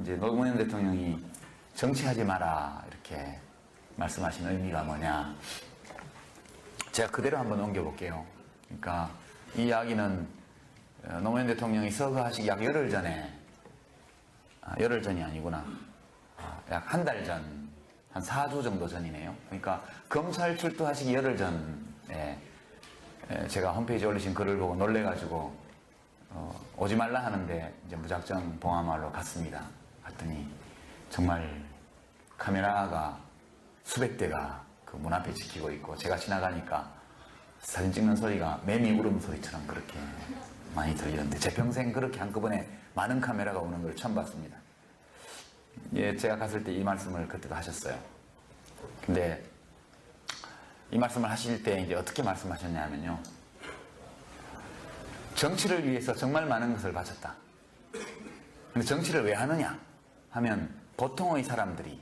이제 노무현 대통령이 정치하지 마라 이렇게 말씀하신 의미가 뭐냐? 제가 그대로 한번 옮겨볼게요. 그러니까 이 이야기는 노무현 대통령이 서거하시기 약 열흘 전에, 열흘 전이 아니구나. 약 한 달 전, 한 4주 정도 전이네요. 그러니까 검찰 출두하시기 열흘 전에 제가 홈페이지에 올리신 글을 보고 놀래가지고 오지 말라 하는데 이제 무작정 봉화마을로 갔습니다. 갔더니 정말 카메라가 수백 대가 그 문 앞에 지키고 있고, 제가 지나가니까 사진 찍는 소리가 매미 울음소리처럼 그렇게 많이 들리는데, 제 평생 그렇게 한꺼번에 많은 카메라가 오는 걸 처음 봤습니다. 예, 제가 갔을 때 이 말씀을 그때도 하셨어요. 근데 이 말씀을 하실 때 이제 어떻게 말씀하셨냐면요, 정치를 위해서 정말 많은 것을 바쳤다. 근데 정치를 왜 하느냐 하면 보통의 사람들이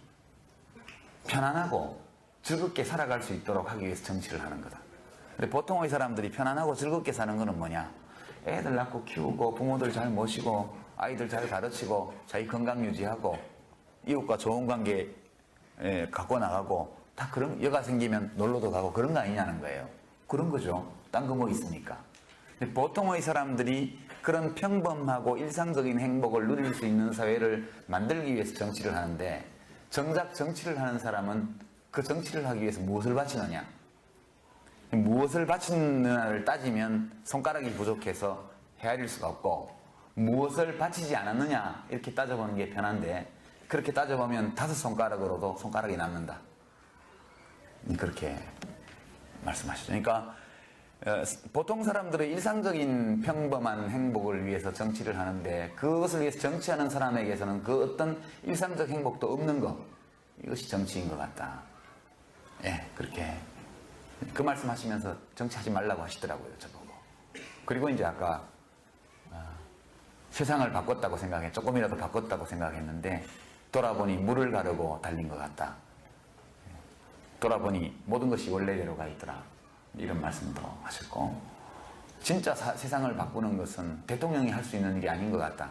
편안하고 즐겁게 살아갈 수 있도록 하기 위해서 정치를 하는 거다. 근데 보통의 사람들이 편안하고 즐겁게 사는 거는 뭐냐? 애들 낳고 키우고 부모들 잘 모시고 아이들 잘 가르치고 자기 건강 유지하고 이웃과 좋은 관계 갖고 나가고, 다 그런, 여가 생기면 놀러도 가고 그런 거 아니냐는 거예요. 그런 거죠. 딴 거 뭐 있으니까. 근데 보통의 사람들이 그런 평범하고 일상적인 행복을 누릴 수 있는 사회를 만들기 위해서 정치를 하는데, 정작 정치를 하는 사람은 그 정치를 하기 위해서 무엇을 바치느냐? 무엇을 바치느냐를 따지면 손가락이 부족해서 헤아릴 수가 없고, 무엇을 바치지 않았느냐 이렇게 따져보는 게 편한데, 그렇게 따져보면 5손가락으로도 손가락이 남는다. 그렇게 말씀하시죠. 그러니까 보통 사람들의 일상적인 평범한 행복을 위해서 정치를 하는데, 그것을 위해서 정치하는 사람에게서는 그 어떤 일상적 행복도 없는 것, 이것이 정치인 것 같다. 예, 그렇게 그 말씀하시면서 정치하지 말라고 하시더라고요, 저보고. 그리고 이제 아까 세상을 바꿨다고 생각해, 조금이라도 바꿨다고 생각했는데 돌아보니 물을 가르고 달린 것 같다. 돌아보니 모든 것이 원래대로 가 있더라. 이런 말씀도 하셨고, 진짜 세상을 바꾸는 것은 대통령이 할 수 있는 일이 아닌 것 같다.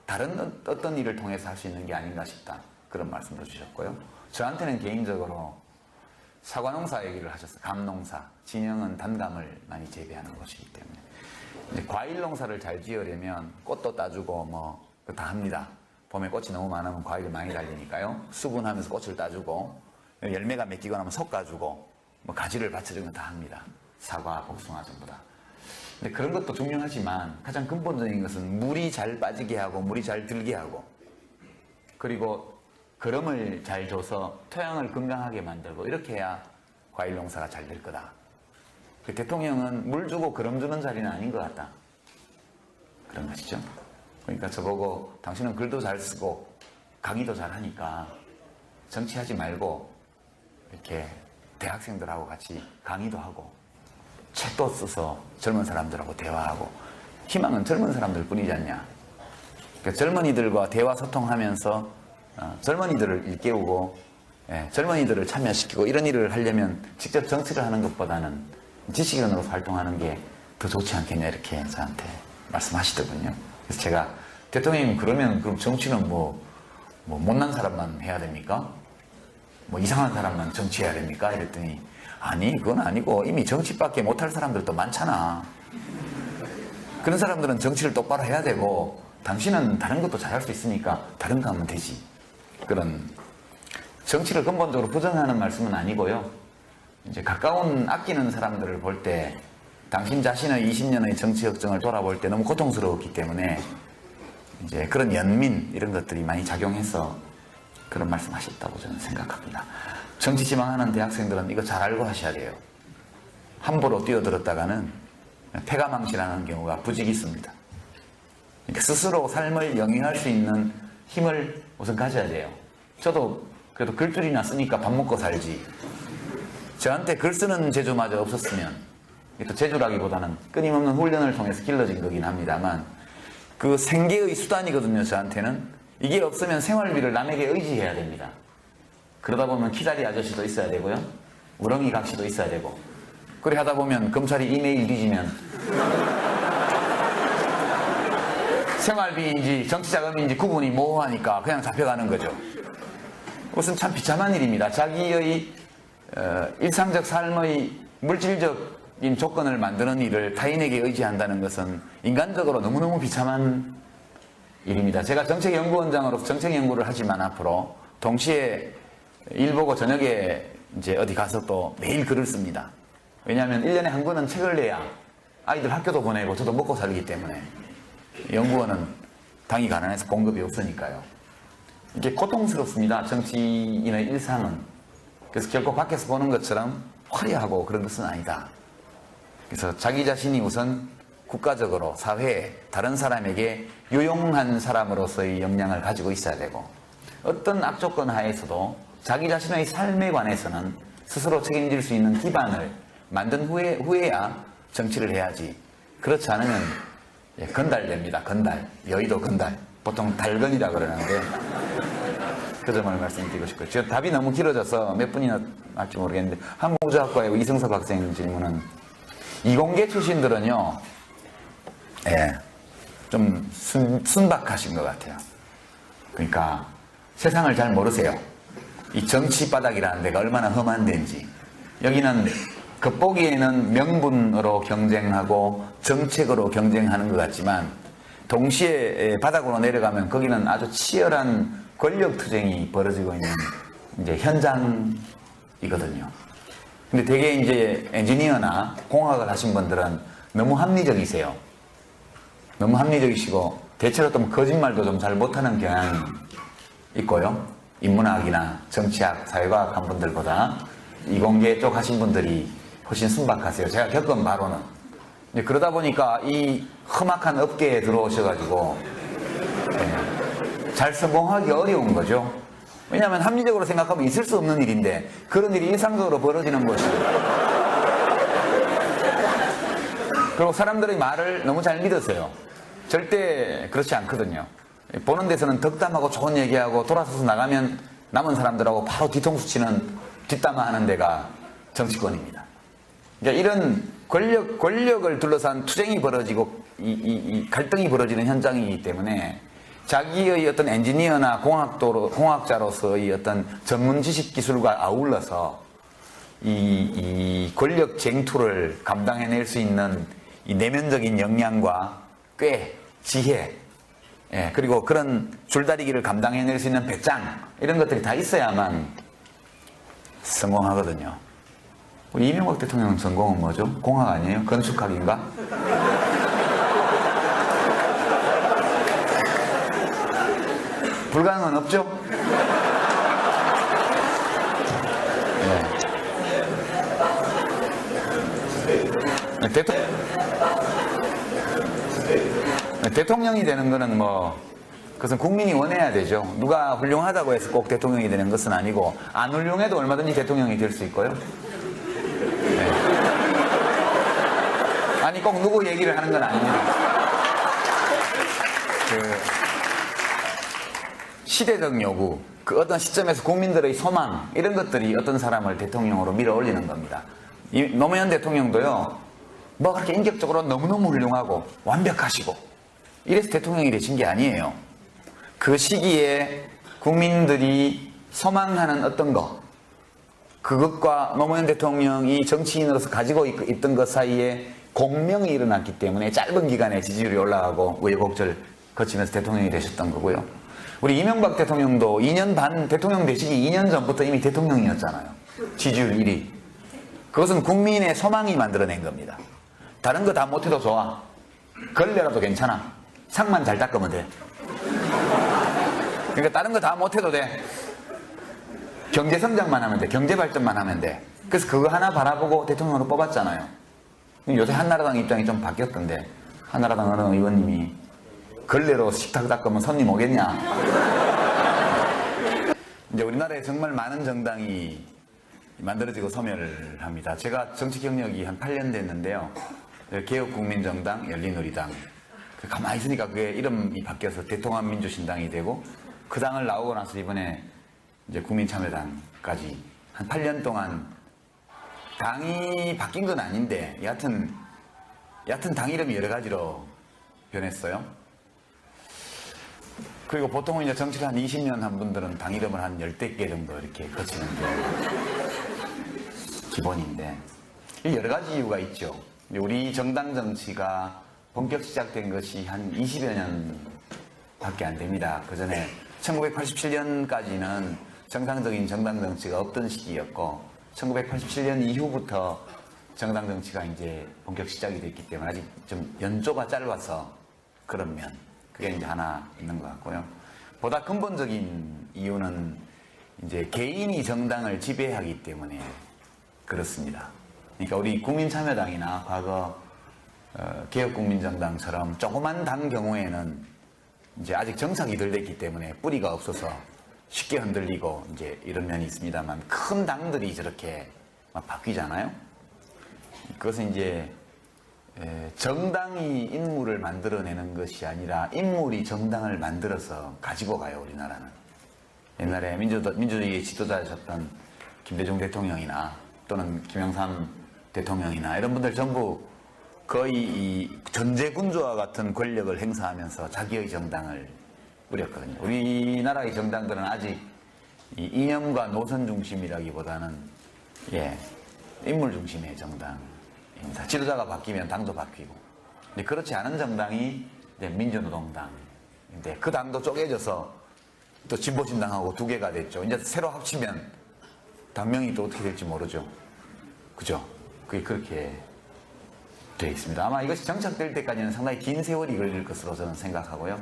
다른 어떤 일을 통해서 할 수 있는 게 아닌가 싶다. 그런 말씀도 주셨고요. 저한테는 개인적으로 사과농사 얘기를 하셨어요. 감농사. 진영은 단감을 많이 재배하는 곳이기 때문에. 과일 농사를 잘 지으려면 꽃도 따주고 뭐 다 합니다. 봄에 꽃이 너무 많으면 과일이 많이 달리니까요. 수분하면서 꽃을 따주고, 열매가 맺히고 나면 솎아주고, 뭐 가지를 받쳐주면 다 합니다. 사과, 복숭아 전부 다. 근데 그런 것도 중요하지만 가장 근본적인 것은 물이 잘 빠지게 하고 물이 잘 들게 하고, 그리고 거름을 잘 줘서 토양을 건강하게 만들고, 이렇게 해야 과일 농사가 잘 될 거다. 그 대통령은 물 주고 거름 주는 자리는 아닌 것 같다. 그런 것이죠. 그러니까 저보고 당신은 글도 잘 쓰고 강의도 잘 하니까 정치하지 말고 이렇게 대학생들하고 같이 강의도 하고 책도 써서 젊은 사람들하고 대화하고, 희망은 젊은 사람들 뿐이지 않냐. 그러니까 젊은이들과 대화 소통하면서 젊은이들을 일깨우고, 젊은이들을 참여시키고, 이런 일을 하려면 직접 정치를 하는 것보다는 지식인으로 활동하는 게 더 좋지 않겠냐, 이렇게 저한테 말씀하시더군요. 그래서 제가, 대통령님 그러면 그럼 정치는 뭐 못난 사람만 해야 됩니까? 뭐 이상한 사람만 정치해야 됩니까? 이랬더니, 아니 그건 아니고 이미 정치밖에 못할 사람들도 많잖아. 그런 사람들은 정치를 똑바로 해야 되고, 당신은 다른 것도 잘할 수 있으니까 다른 거 하면 되지. 그런, 정치를 근본적으로 부정하는 말씀은 아니고요. 이제 가까운 아끼는 사람들을 볼 때 당신 자신의 20년의 정치 역정을 돌아볼 때 너무 고통스러웠기 때문에 이제 그런 연민 이런 것들이 많이 작용해서 그런 말씀하셨다고 저는 생각합니다. 정치 지망하는 대학생들은 이거 잘 알고 하셔야 돼요. 함부로 뛰어들었다가는 패가망신하는 경우가 부직 있습니다. 그러니까 스스로 삶을 영위할 수 있는 힘을 우선 가져야 돼요. 저도 그래도 글줄이나 쓰니까 밥 먹고 살지, 저한테 글 쓰는 재주마저 없었으면, 또 재주라기보다는 끊임없는 훈련을 통해서 길러진 거긴 합니다만, 그 생계의 수단이거든요. 저한테는 이게 없으면 생활비를 남에게 의지해야 됩니다. 그러다 보면 키다리 아저씨도 있어야 되고요, 우렁이 각시도 있어야 되고, 그래 하다 보면 검찰이 이메일 뒤지면 생활비인지 정치자금인지 구분이 모호하니까 그냥 잡혀가는 거죠. 그것은 참 비참한 일입니다. 자기의 일상적 삶의 물질적인 조건을 만드는 일을 타인에게 의지한다는 것은 인간적으로 너무너무 비참한 일입니다. 제가 정책연구원장으로서 정책연구를 하지만 앞으로 동시에 일 보고 저녁에 이제 어디 가서 또 매일 글을 씁니다. 왜냐하면 1년에 한 권은 책을 내야 아이들 학교도 보내고 저도 먹고 살기 때문에 연구원은 당이 가난해서 공급이 없으니까요. 이게 고통스럽습니다. 정치인의 일상은. 그래서 결코 밖에서 보는 것처럼 화려하고 그런 것은 아니다. 그래서 자기 자신이 우선 국가적으로 사회에 다른 사람에게 유용한 사람으로서의 역량을 가지고 있어야 되고 어떤 악조건 하에서도 자기 자신의 삶에 관해서는 스스로 책임질 수 있는 기반을 만든 후에야 정치를 해야지. 그렇지 않으면 건달됩니다. 건달. 여의도 건달. 보통 달건이라 그러는데 그 점을 말씀드리고 싶고요. 지금 답이 너무 길어져서 몇 분이나 할지 모르겠는데 한국우주학과의 이승섭 학생 질문은 이공계 출신들은요 좀 순박하신 것 같아요. 그러니까 세상을 잘 모르세요. 이 정치 바닥이라는 데가 얼마나 험한 데인지. 여기는 겉보기에는 명분으로 경쟁하고 정책으로 경쟁하는 것 같지만 동시에 바닥으로 내려가면 거기는 아주 치열한 권력 투쟁이 벌어지고 있는 이제 현장이거든요. 근데 되게 이제 엔지니어나 공학을 하신 분들은 너무 합리적이세요. 너무 합리적이시고 대체로 또 거짓말도 좀 잘 못하는 경향이 있고요. 인문학이나 정치학, 사회과학 한 분들보다 이공계 쪽 하신 분들이 훨씬 순박하세요. 제가 겪은 바로는. 그러다 보니까 이 험악한 업계에 들어오셔가지고 잘 성공하기 어려운 거죠. 왜냐하면 합리적으로 생각하면 있을 수 없는 일인데 그런 일이 일상적으로 벌어지는 것이고 그리고 사람들의 말을 너무 잘 믿으세요. 절대 그렇지 않거든요. 보는 데서는 덕담하고 좋은 얘기하고 돌아서서 나가면 남은 사람들하고 바로 뒤통수 치는 뒷담화하는 데가 정치권입니다. 그러니까 이런 권력을 둘러싼 투쟁이 벌어지고 이 갈등이 벌어지는 현장이기 때문에 자기의 어떤 엔지니어나 공학자로서의 어떤 전문 지식 기술과 아울러서 이 권력 쟁투를 감당해낼 수 있는 이 내면적인 역량과 꽤, 지혜, 그리고 그런 줄다리기를 감당해낼 수 있는 배짱 이런 것들이 다 있어야만 성공하거든요. 우리 이명박 대통령 전공은 뭐죠? 공학 아니에요? 건축학인가? 불가능은 없죠? 대통령이 되는 거는 그것은 국민이 원해야 되죠. 누가 훌륭하다고 해서 꼭 대통령이 되는 것은 아니고 안 훌륭해도 얼마든지 대통령이 될 수 있고요. 아니 꼭 누구 얘기를 하는 건 아닙니다. 시대적 요구, 그 어떤 시점에서 국민들의 소망 이런 것들이 어떤 사람을 대통령으로 밀어올리는 겁니다. 노무현 대통령도요. 그렇게 인격적으로 너무너무 훌륭하고 완벽하시고 이래서 대통령이 되신 게 아니에요. 그 시기에 국민들이 소망하는 어떤 것 그것과 노무현 대통령이 정치인으로서 가지고 있던 것 사이에 공명이 일어났기 때문에 짧은 기간에 지지율이 올라가고 우여곡절 거치면서 대통령이 되셨던 거고요. 우리 이명박 대통령도 2년 반 대통령 되시기 2년 전부터 이미 대통령이었잖아요. 지지율 1위. 그것은 국민의 소망이 만들어낸 겁니다. 다른 거 다 못해도 좋아. 걸레라도 괜찮아. 상만 잘 닦으면 돼. 그러니까 다른 거 다 못해도 돼. 경제 성장만 하면 돼. 경제 발전만 하면 돼. 그래서 그거 하나 바라보고 대통령으로 뽑았잖아요. 요새 한나라당 입장이 좀 바뀌었던데 한나라당 어느 의원님이 걸레로 식탁 닦으면 손님 오겠냐. 이제 우리나라에 정말 많은 정당이 만들어지고 소멸합니다. 제가 정치 경력이 한 8년 됐는데요. 개혁국민정당, 열린우리당. 가만히 있으니까 그게 이름이 바뀌어서 대통합민주신당이 되고 그 당을 나오고 나서 이번에 이제 국민참여당까지 한 8년 동안 당이 바뀐 건 아닌데 여하튼 당 이름이 여러 가지로 변했어요. 그리고 보통 이제 정치를 한 20년 한 분들은 당 이름을 한 10개 정도 이렇게 거치는 게 기본인데, 여러 가지 이유가 있죠. 우리 정당 정치가 본격 시작된 것이 한 20여 년 밖에 안 됩니다. 그 전에 1987년까지는 정상적인 정당 정치가 없던 시기였고, 1987년 이후부터 정당 정치가 이제 본격 시작이 됐기 때문에 아직 좀 연조가 짧아서 그런 면, 그게 이제 하나 있는 것 같고요. 보다 근본적인 이유는 이제 개인이 정당을 지배하기 때문에 그렇습니다. 그러니까 우리 국민참여당이나 과거 개혁국민정당처럼 조그만 당 경우에는 이제 아직 정착이 덜 됐기 때문에 뿌리가 없어서 쉽게 흔들리고 이제 이런 면이 있습니다만, 큰 당들이 저렇게 막 바뀌잖아요. 그것은 이제 정당이 인물을 만들어내는 것이 아니라 인물이 정당을 만들어서 가지고 가요, 우리나라는. 옛날에 민주주의의 지도자셨던 김대중 대통령이나 또는 김영삼 대통령이나 이런 분들 전부 거의 이 전제군주와 같은 권력을 행사하면서 자기의 정당을 꾸렸거든요. 우리나라의 정당들은 아직 이 이념과 노선 중심이라기보다는 인물 중심의 정당입니다. 지도자가 바뀌면 당도 바뀌고. 근데 그렇지 않은 정당이 이제 민주노동당인데, 그 당도 쪼개져서 또 진보신당하고 두 개가 됐죠. 이제 새로 합치면 당명이 또 어떻게 될지 모르죠. 그죠? 그게 그렇게 되어 있습니다. 아마 이것이 정착될 때까지는 상당히 긴 세월이 걸릴 것으로 저는 생각하고요.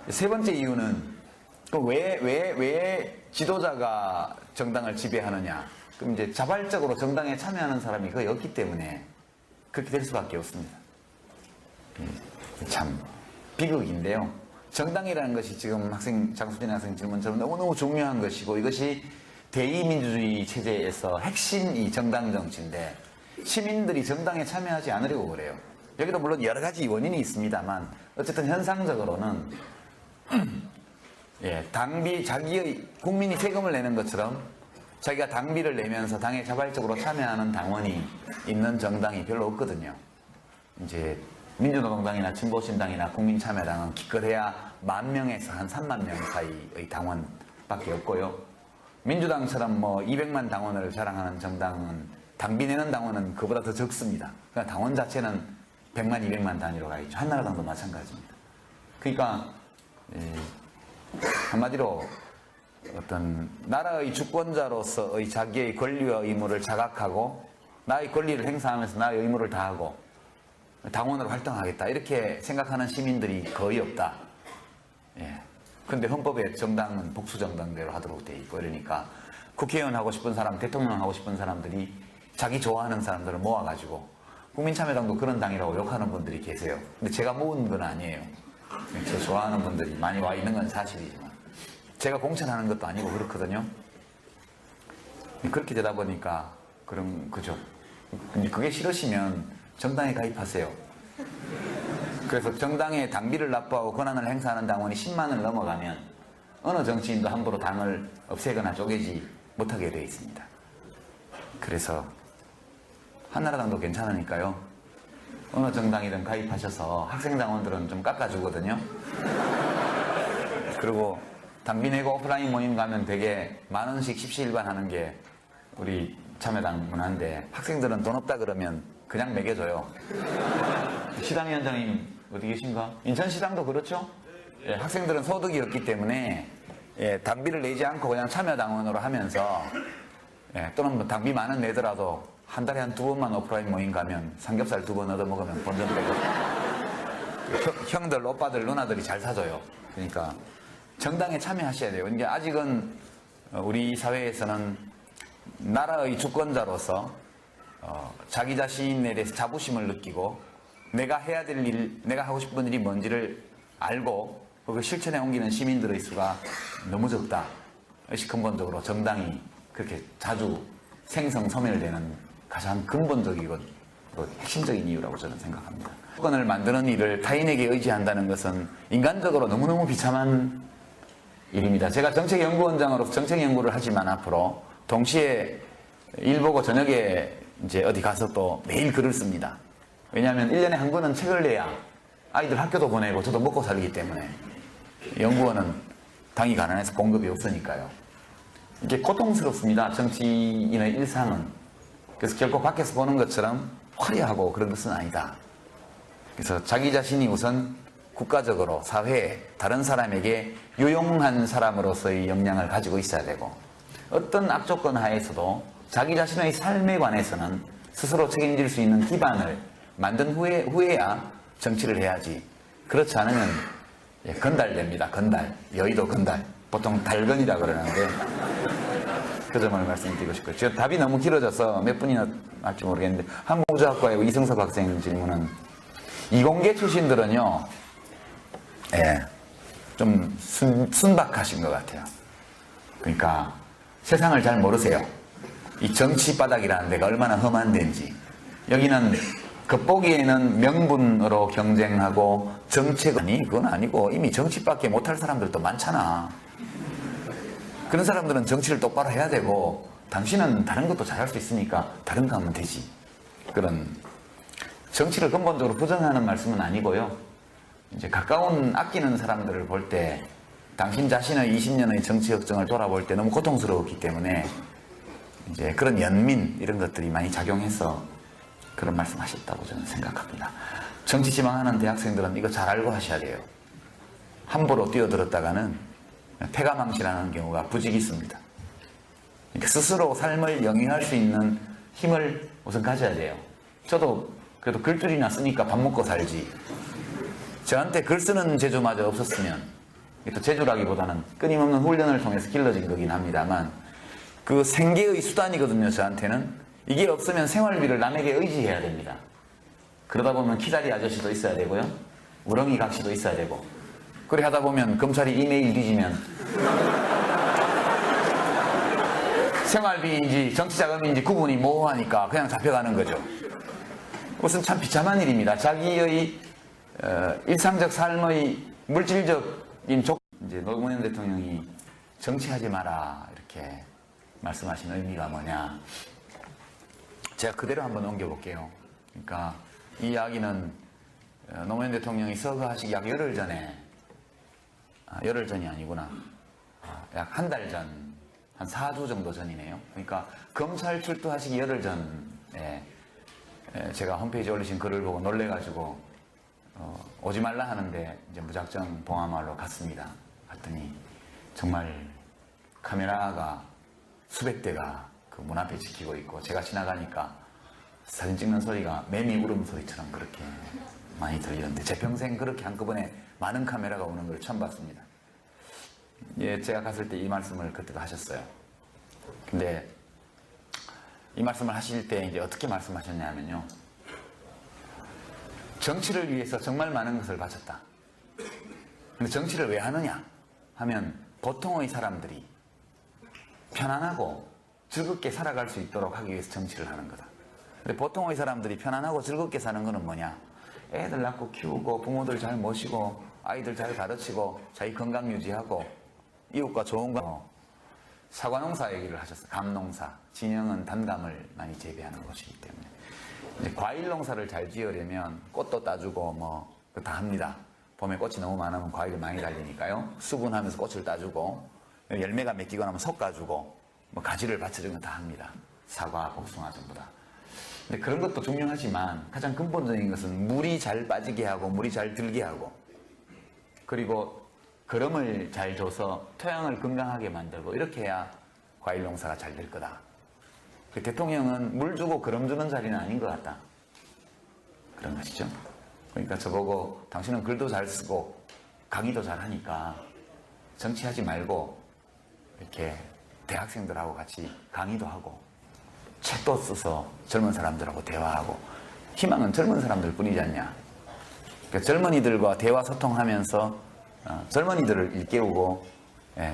세 번째 이유는 왜 지도자가 정당을 지배하느냐? 그럼 이제 자발적으로 정당에 참여하는 사람이 거의 없기 때문에 그렇게 될 수밖에 없습니다. 참 비극인데요. 정당이라는 것이 지금 장수진 학생 질문처럼 너무너무 중요한 것이고, 이것이 대의민주주의 체제에서 핵심이 정당 정치인데 시민들이 정당에 참여하지 않으려고 그래요. 여기도 물론 여러 가지 원인이 있습니다만 어쨌든 현상적으로는 당비, 자기의 국민이 세금을 내는 것처럼 자기가 당비를 내면서 당에 자발적으로 참여하는 당원이 있는 정당이 별로 없거든요. 이제 민주노동당이나 진보신당이나 국민참여당은 기껏해야 10,000명에서 한 30,000명 사이의 당원밖에 없고요. 민주당처럼 뭐 200만 당원을 자랑하는 정당은 당비 내는 당원은 그보다 더 적습니다. 그러니까 당원 자체는 100만, 200만 단위로 가 있죠. 한나라당도 마찬가지입니다. 그러니까 한마디로 어떤 나라의 주권자로서의 자기의 권리와 의무를 자각하고 나의 권리를 행사하면서 나의 의무를 다하고 당원으로 활동하겠다, 이렇게 생각하는 시민들이 거의 없다. 근데 헌법에 정당은 복수정당대로 하도록 돼 있고, 이러니까 국회의원 하고 싶은 사람, 대통령 하고 싶은 사람들이 자기 좋아하는 사람들을 모아가지고, 국민참여당도 그런 당이라고 욕하는 분들이 계세요. 근데 제가 모은 건 아니에요. 저 좋아하는 분들이 많이 와 있는 건 사실이지만 제가 공천하는 것도 아니고 그렇거든요. 그렇게 되다 보니까 그죠. 그게 싫으시면 정당에 가입하세요. 그래서 정당에 당비를 납부하고 권한을 행사하는 당원이 10만을 넘어가면 어느 정치인도 함부로 당을 없애거나 쪼개지 못하게 되어 있습니다. 그래서 한나라당도 괜찮으니까요. 어느 정당이든 가입하셔서 학생당원들은 좀 깎아주거든요. 그리고 당비 내고 오프라인 모임 가면 되게 10,000원씩 십시일반 하는 게 우리 참여당 문화인데, 학생들은 돈 없다 그러면 그냥 매겨줘요. 시당위원장님 어디 계신가? 인천시당도 그렇죠? 학생들은 소득이 없기 때문에 당비를 내지 않고 그냥 참여당원으로 하면서 또는 뭐 당비 많은 내더라도 한 달에 한 2번만 오프라인 모임 가면 삼겹살 2번 얻어먹으면 본전 빼고 형들, 오빠들, 누나들이 잘 사줘요. 그러니까 정당에 참여하셔야 돼요. 그러니까 아직은 우리 사회에서는 나라의 주권자로서 자기 자신에 대해서 자부심을 느끼고 내가 해야 될 일, 내가 하고 싶은 일이 뭔지를 알고 그걸 실천에 옮기는 시민들의 수가 너무 적다. 이것이 근본적으로 정당이 그렇게 자주 생성소멸되는 가장 근본적이고 핵심적인 이유라고 저는 생각합니다. 정권을 만드는 일을 타인에게 의지한다는 것은 인간적으로 너무너무 비참한 일입니다. 제가 정책연구원장으로서 정책연구를 하지만 앞으로 동시에 일 보고 저녁에 이제 어디 가서 또 매일 글을 씁니다. 왜냐하면 1년에 한 권은 책을 내야 아이들 학교도 보내고 저도 먹고 살기 때문에. 연구원은 당이 가난해서 공급이 없으니까요. 이게 고통스럽습니다. 정치인의 일상은. 그래서 결코 밖에서 보는 것처럼 화려하고 그런 것은 아니다. 그래서 자기 자신이 우선 국가적으로 사회에 다른 사람에게 유용한 사람으로서의 역량을 가지고 있어야 되고, 어떤 악조건 하에서도 자기 자신의 삶에 관해서는 스스로 책임질 수 있는 기반을 만든 후에야 정치를 해야지. 그렇지 않으면 건달됩니다. 건달. 여의도 건달. 보통 달건이라 그러는데 그 점을 말씀드리고 싶고요. 지금 답이 너무 길어져서 몇 분이나 할지 모르겠는데, 한국우주학과의 이승섭 학생 질문은, 이공계 출신들은요, 좀 순박하신 것 같아요. 그러니까 세상을 잘 모르세요. 이 정치 바닥이라는 데가 얼마나 험한 데인지. 여기는 겉보기에는 명분으로 경쟁하고 정책, 아니 그건 아니고 이미 정치밖에 못할 사람들도 많잖아. 그런 사람들은 정치를 똑바로 해야 되고, 당신은 다른 것도 잘할 수 있으니까 다른 거 하면 되지. 그런 정치를 근본적으로 부정하는 말씀은 아니고요. 이제 가까운 아끼는 사람들을 볼 때 당신 자신의 20년의 정치 역정을 돌아볼 때 너무 고통스러웠기 때문에 이제 그런 연민 이런 것들이 많이 작용해서 그런 말씀하셨다고 저는 생각합니다. 정치 지망하는 대학생들은 이거 잘 알고 하셔야 돼요. 함부로 뛰어들었다가는 패가망신하는 경우가 부직 있습니다. 그러니까 스스로 삶을 영위할 수 있는 힘을 우선 가져야 돼요. 저도 그래도 글줄이나 쓰니까 밥 먹고 살지. 저한테 글 쓰는 재주마저 없었으면, 또 재주라기보다는 끊임없는 훈련을 통해서 길러진 거긴 합니다만, 그 생계의 수단이거든요. 저한테는. 이게 없으면 생활비를 남에게 의지해야 됩니다. 그러다 보면 키다리 아저씨도 있어야 되고요, 우렁이 각시도 있어야 되고, 그래 하다 보면 검찰이 이메일 뒤지면 생활비인지 정치자금인지 구분이 모호하니까 그냥 잡혀가는 거죠. 그것은 참 비참한 일입니다. 자기의 일상적 삶의 물질적인 이제 노무현 대통령이 정치하지 마라 이렇게 말씀하신 의미가 뭐냐, 제가 그대로 한번 옮겨볼게요. 그러니까 이 이야기는 노무현 대통령이 서거하시기 약 열흘 전에, 열흘 전이 아니구나, 약 한 달 전, 한 4주 정도 전이네요. 그러니까 검찰 출두하시기 열흘 전에 제가 홈페이지에 올리신 글을 보고 놀래가지고 오지 말라 하는데 이제 무작정 봉하마을로 갔습니다. 갔더니 정말 카메라가 수백 대가 그 문 앞에 지키고 있고, 제가 지나가니까 사진 찍는 소리가 매미 울음소리처럼 그렇게 많이 들리는데, 제 평생 그렇게 한꺼번에 많은 카메라가 오는 걸 처음 봤습니다. 예, 제가 갔을 때 이 말씀을 그때도 하셨어요. 근데 이 말씀을 하실 때 이제 어떻게 말씀하셨냐면요, 정치를 위해서 정말 많은 것을 바쳤다. 근데 정치를 왜 하느냐 하면 보통의 사람들이 편안하고 즐겁게 살아갈 수 있도록 하기 위해서 정치를 하는 거다. 근데 보통의 사람들이 편안하고 즐겁게 사는 거는 뭐냐, 애들 낳고 키우고 부모들 잘 모시고 아이들 잘 가르치고 자기 건강 유지하고 이웃과 좋은 거. 사과농사 얘기를 하셨어요. 감농사. 진영은 단감을 많이 재배하는 곳이기 때문에. 이제 과일 농사를 잘 지으려면 꽃도 따주고 뭐 다 합니다. 봄에 꽃이 너무 많으면 과일이 많이 달리니까요. 수분하면서 꽃을 따주고, 열매가 맺히고 나면 솎아주고, 뭐 가지를 받쳐주는 거 다 합니다. 사과, 복숭아 전부 다. 근데 그런 것도 중요하지만 가장 근본적인 것은 물이 잘 빠지게 하고 물이 잘 들게 하고, 그리고 거름을 잘 줘서 토양을 건강하게 만들고, 이렇게 해야 과일 농사가 잘 될 거다. 그 대통령은 물 주고 거름 주는 자리는 아닌 것 같다. 그런 것이죠. 그러니까 저보고 당신은 글도 잘 쓰고 강의도 잘 하니까 정치하지 말고 이렇게 대학생들하고 같이 강의도 하고 책도 써서 젊은 사람들하고 대화하고, 희망은 젊은 사람들 뿐이지 않냐. 그러니까 젊은이들과 대화 소통하면서 젊은이들을 일깨우고,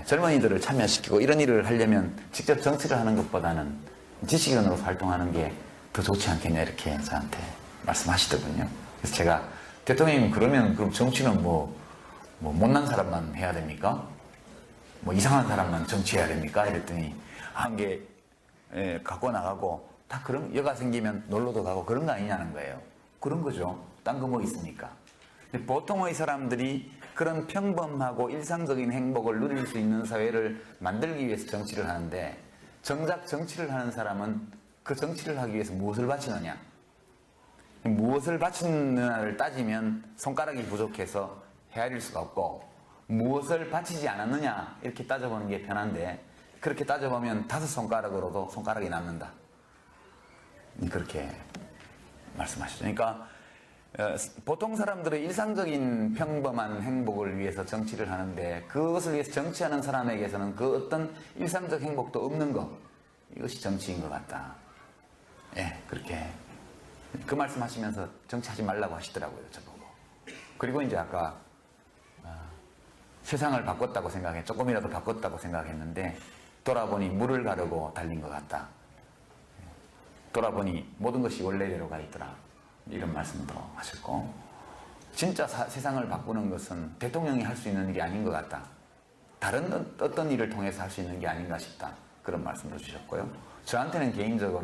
젊은이들을 참여시키고, 이런 일을 하려면 직접 정치를 하는 것보다는 지식인으로서 활동하는 게 더 좋지 않겠냐 이렇게 저한테 말씀하시더군요. 그래서 제가, 대통령님 그러면 그럼 정치는 뭐 못난 사람만 해야 됩니까? 뭐 이상한 사람만 정치해야 됩니까? 이랬더니 한 게 갖고 나가고 다 그런, 여가 생기면 놀러도 가고 그런 거 아니냐는 거예요. 그런 거죠. 딴 거 뭐 있습니까? 근데 보통의 사람들이 그런 평범하고 일상적인 행복을 누릴 수 있는 사회를 만들기 위해서 정치를 하는데, 정작 정치를 하는 사람은 그 정치를 하기 위해서 무엇을 바치느냐, 무엇을 바치느냐를 따지면 손가락이 부족해서 헤아릴 수가 없고, 무엇을 바치지 않았느냐 이렇게 따져보는 게 편한데, 그렇게 따져보면 5손가락으로도 손가락이 남는다, 그렇게 말씀하시죠. 그러니까 보통 사람들은 일상적인 평범한 행복을 위해서 정치를 하는데, 그것을 위해서 정치하는 사람에게서는 그 어떤 일상적 행복도 없는 것, 이것이 정치인 것 같다. 예, 그렇게 그 말씀하시면서 정치하지 말라고 하시더라고요, 저보고. 그리고 이제 아까 세상을 바꿨다고 생각해, 조금이라도 바꿨다고 생각했는데 돌아보니 물을 가르고 달린 것 같다. 돌아보니 모든 것이 원래대로가 있더라, 이런 말씀도 하셨고, 진짜 세상을 바꾸는 것은 대통령이 할 수 있는 일이 아닌 것 같다, 다른 어떤 일을 통해서 할 수 있는 게 아닌가 싶다, 그런 말씀도 주셨고요. 저한테는 개인적으로